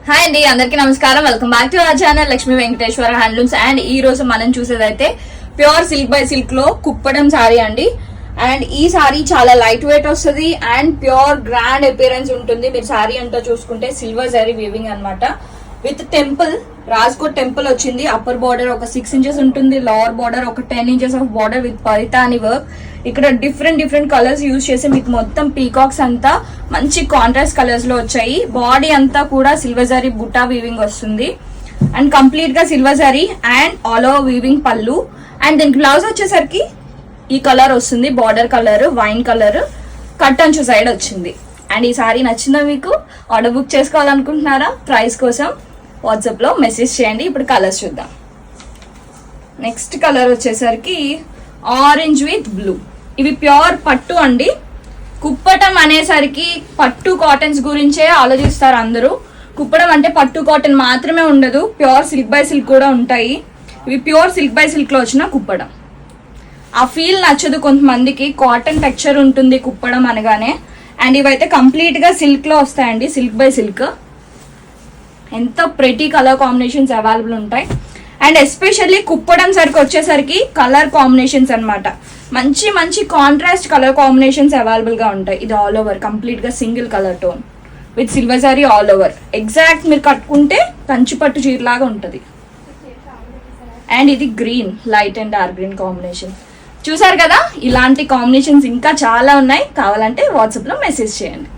Hi అండి, అందరికీ నమస్కారం. Welcome back to our channel Lakshmi Venkateswara handlooms. And ఈ రోజు మనం చూసేదైతే ప్యూర్ సిల్క్ బై సిల్క్ లో కుప్పడం సారీ అండి. అండ్ ఈ సారీ చాలా లైట్ వెయిట్ వస్తుంది అండ్ ప్యూర్ గ్రాండ్ అపియరెన్స్ ఉంటుంది. మీరు సారీ అంతా చూసుకుంటే సిల్వర్ జరీ వీవింగ్ అన్నమాట. విత్ టెంపుల్, రాజ్కోట్ టెంపుల్ వచ్చింది. అప్పర్ బార్డర్ ఒక 6 ఇంచెస్ ఉంటుంది, లోవర్ బార్డర్ ఒక 10 ఇంచెస్ ఆఫ్ బార్డర్ విత్ పరితాని వర్క్. ఇక్కడ డిఫరెంట్ కలర్స్ యూజ్ చేసి మీకు మొత్తం పీకాక్స్ అంతా మంచి కాంట్రాస్ట్ కలర్స్ లో వచ్చాయి. బాడీ అంతా కూడా సిల్వర్ జరీ బుటా వీవింగ్ వస్తుంది అండ్ కంప్లీట్ గా silver zari and all over weaving పళ్ళు. అండ్ దీనికి బ్లౌజ్ వచ్చేసరికి ఈ కలర్ వస్తుంది, border colour wine colour, cut అంచు సైడ్ వచ్చింది. అండ్ ఈ సారీ నచ్చిందా మీకు? ఆర్డర్ బుక్ చేసుకోవాలనుకుంటున్నారా? ప్రైస్ కోసం వాట్సాప్ లో మెసేజ్ చేయండి. ఇప్పుడు కలర్స్ చూద్దాం. నెక్స్ట్ కలర్ వచ్చేసరికి ఆరెంజ్ విత్ బ్లూ. ఇవి ప్యూర్ పట్టు అండి. కుప్పటం అనేసరికి పట్టు కాటన్స్ గురించే ఆలోచిస్తారు అందరూ. కుప్పడం అంటే పట్టు కాటన్ మాత్రమే ఉండదు, ప్యూర్ సిల్క్ బై సిల్క్ కూడా ఉంటాయి. ఇవి ప్యూర్ సిల్క్ బై సిల్క్ లో వచ్చిన కుప్పడం. ఆ ఫీల్ నచ్చదు కొంతమందికి, కాటన్ టెక్స్చర్ ఉంటుంది కుప్పడం అనగానే. అండ్ ఇవైతే కంప్లీట్ గా సిల్క్ లో వస్తాయండి, సిల్క్ బై సిల్క్. ఎంత ప్రెటీ కలర్ కాంబినేషన్స్ అవైలబుల్ ఉంటాయి. అండ్ ఎస్పెషల్లీ కుప్పడం సరికి వచ్చేసరికి కలర్ కాంబినేషన్స్ అనమాట. మంచి కాంట్రాస్ట్ కలర్ కాంబినేషన్స్ అవైలబుల్ గా ఉంటాయి. ఇది ఆల్ ఓవర్ కంప్లీట్ గా single colour tone with silver sorry all over. Exact మీరు కట్టుకుంటే కంచి పట్టు చీరలాగా ఉంటుంది. అండ్ ఇది green, light and dark green combination. చూసారు కదా, ఇలాంటి కాంబినేషన్స్ ఇంకా చాలా ఉన్నాయి. కావాలంటే వాట్సాప్ లో మెసేజ్ చేయండి.